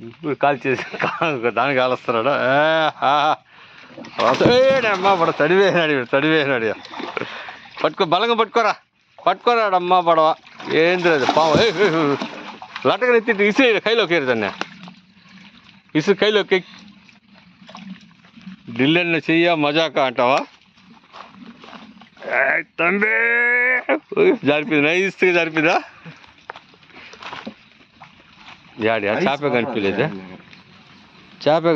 ఇప్పుడు కాల్ చేసి దానికి కాలుస్తున్నాడు. అమ్మా పడ తడివేనాడు పట్టుకో, బలంగా పట్టుకోరాడమ్మా పడవ. ఏంది లేదు పావు లటకని ఎత్తి ఇసురు కైలోకి ఏరుదాన్ని, ఇసురు కైలోకి ఢిల్లీ చెయ్య మజాక అంటావా? తంబే జారిపోయింది, నైస్గా జారిపోయిందా? యాడి చేపే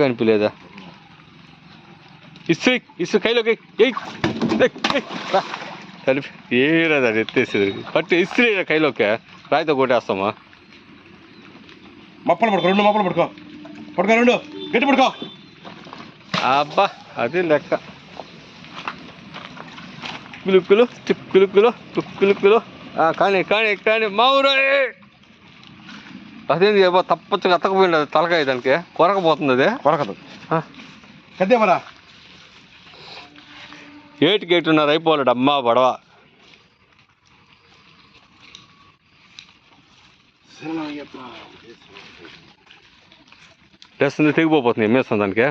కనిపించలేదా? ఇసు కైలోకి కలిపి ఏరాది అది ఎత్తేసేది. పట్టి ఇస్త్రీ కైలోకి రాయితో కొట్టేస్తామా? మప్పలు పడుకో, 2 మప్పలు పడుకో, 2 గట్టి పడుకో. అబ్బా అది లెక్క. కులుక్కులు కానీ మావురా. అదేంది తప్పచ్చుగా అత్తకపోయింది అది తలకాయ, దానికి కొరకపోతుంది. అది కొరకదు కద్దే మరా. 8:30 అయిపోలేడు అమ్మా పడవ. లేస్తుంది, తెగిపోతుంది మేస్తుంది దానికి.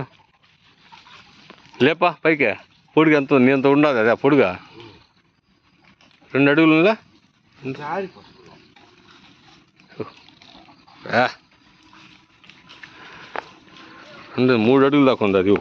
లేపా పైకి, పొడుగు ఎంత నీ ఎంత ఉండదు అదే పొడుగా, 2 అడుగులులా 3 అడుగులు దాకా ఉంది అది.